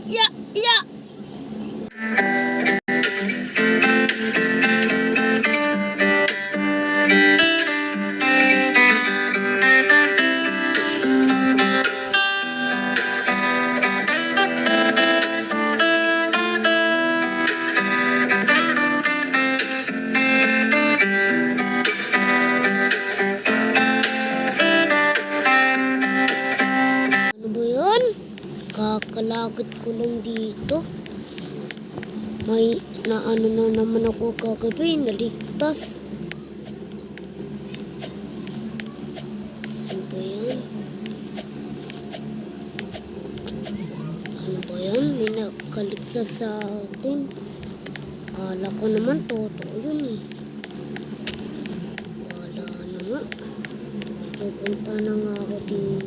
Ya, ya. Ano ba yun? Kakalagad ko lang dito. May naano na naman ako kagabi, naligtas. Ano ba yan? Ano ba yan? May nakaligtas sa atin. Kala ko naman totoo yun eh. Wala na nga. Pupunta na nga ako dito.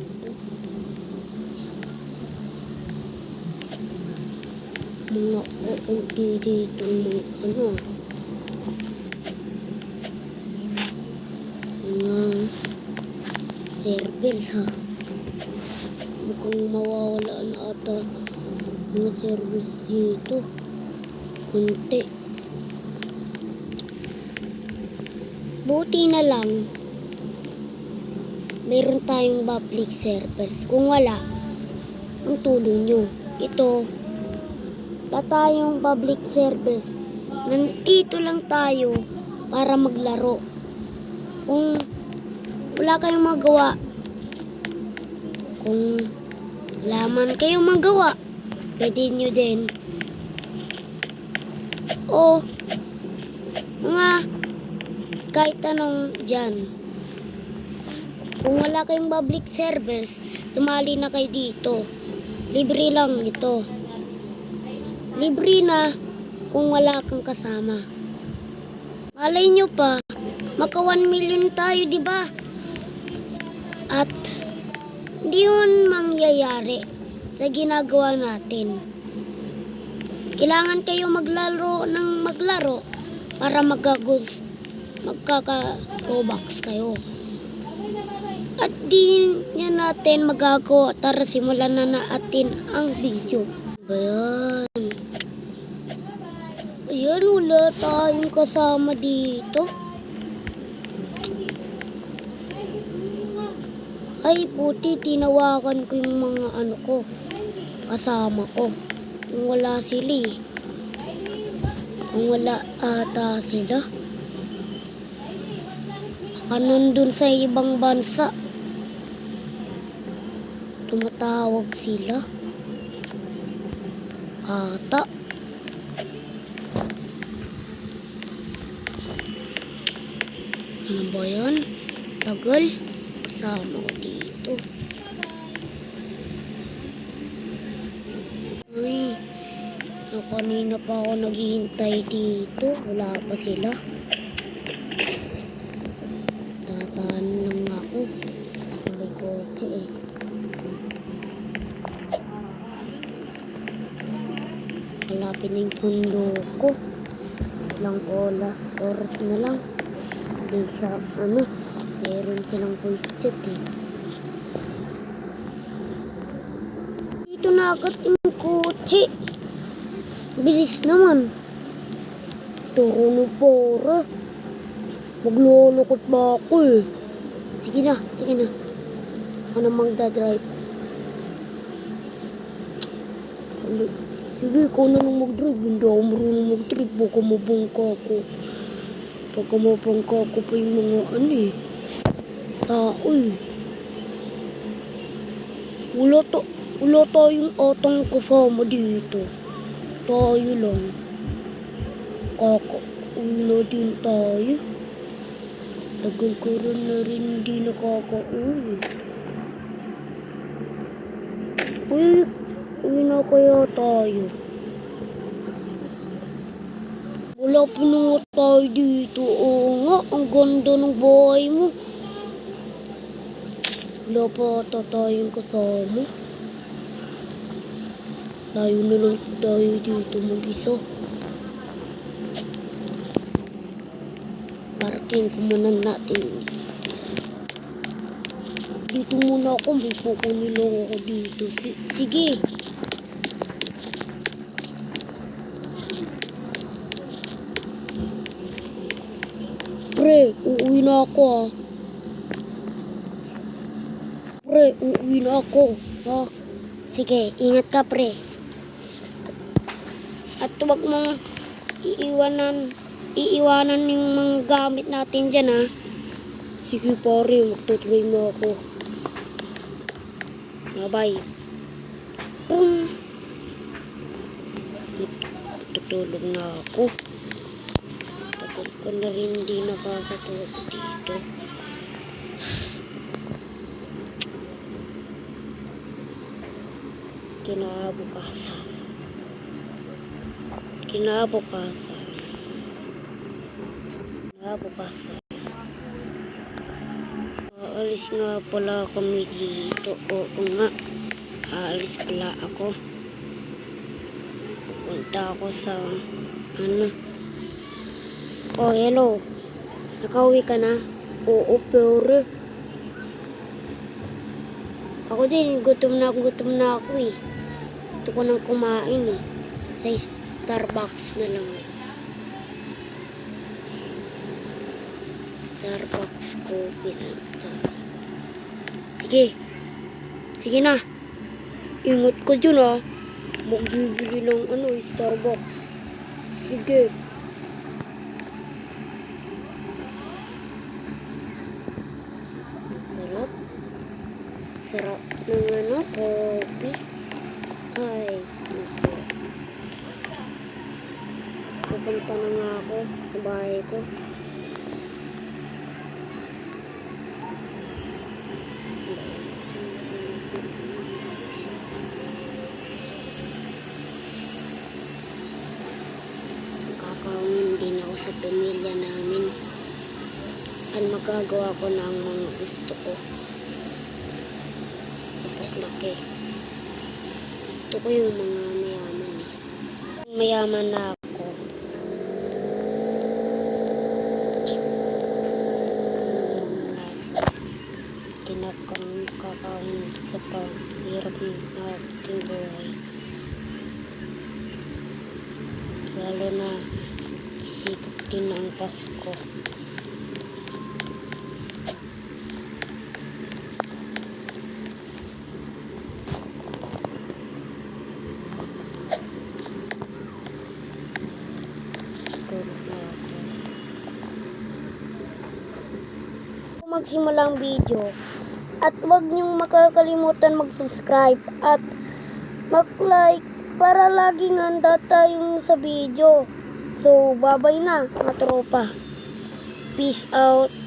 Mga pupunti dito mga ano. Mga servers ha. Mukhang mawawala na ata mga servers dito. Kunti. Buti na lang meron tayong public servers. Kung wala, ang tulong nyo. Ito, wala tayong public servers. Nandito lang tayo para maglaro. Kung wala kayong magawa, kung wala man kayong magawa, pwede nyo din. O, mga kahit anong dyan. Kung wala kayong public servers, sumali na kayo dito. Libre lang ito. Libre na kung wala kang kasama. Malay nyo pa, maka 1 million tayo, di ba? At hindi yun mangyayari sa ginagawa natin. Kailangan kayo maglaro ng maglaro para magkaka-Robux kayo. At di niya natin magagawa. Tara, simulan na natin ang video. Ayan. Ayan, wala tayong kasama dito. Ay, puti, tinawagan ko yung mga ano ko. Kasama ko. Kung wala sila eh. Kung wala ata sila. Baka nandun sa ibang bansa. Tumatawag sila. Ata. Ano ba yan? Tagal. Kasama ko dito. Ay. Kanina pa ako naghihintay dito. Wala pa sila. Tataan lang ako. May kotse eh. Malapit na yung sundo ko. Ilang oras na lang. Hindi siya, meron silang voice chat eh. Dito na agad yung kotse. Bilis naman. Turo na para. Maglulukot ba ako eh. Sige na, sige na. Ako na magdadrive. Sige, ikaw na lang mag-drive. Hindi ako marunong mag-drive. Baka mabangka ako. Baka mabangka ako pa yung mga tao eh. Wala tayong atang kasama dito. Tayo lang. Kakauwi na din tayo. Tagal ko rin na rin hindi nakakauwi. Uwi na kaya tayo. Wala pa na nga tayo dito. Oo nga, ang ganda ng bahay mo. Wala pa ata tayong kasama. Tayo na lang tayo dito mag-isa. Parking ko muna natin. Dito muna ako. May kukunin lang ako dito. Sige. Pre, uuwi na ako ah. Pre, uuwi na ako. Ha? Sige, ingat ka pre. At huwag mong iiwanan yung mga gamit natin dyan ha. Sige pare, magtutuloy mo ako. Bye-bye. Boom! Tutulog na ako. Tagal ko na rin hindi nakakatulog dito. Kinabukasan. Aalis nga pala kami dito. Oo nga. Aalis pala ako. Pupunta ako sa Oh, hello. Nakauwi ka na? Oo, pero ako din, gutom na ako eh. Gusto ko nang kumain eh. Sa Starbucks na lang. Starbucks coffee na tayo. Sige na. Ingat ka dyan ah. Magbibili ng Starbucks. Sige. Sarap ng coffee. Ay, naku. Pupunta na nga ako sa bahay ko. Kakawin din ako sa pamilya namin. At magagawa ko ng mga gusto ko. Laki. Gusto ko yung mga mayaman eh. Mayaman na ako. Kinakawin sa paghirap ng aking buhay. Lalo na sisikap din ang Pasko. Magsimula ang video at huwag niyong makakalimutan mag-subscribe at mag-like para laging handa tayong sa video. So, bye-bye na mga tropa. Peace out.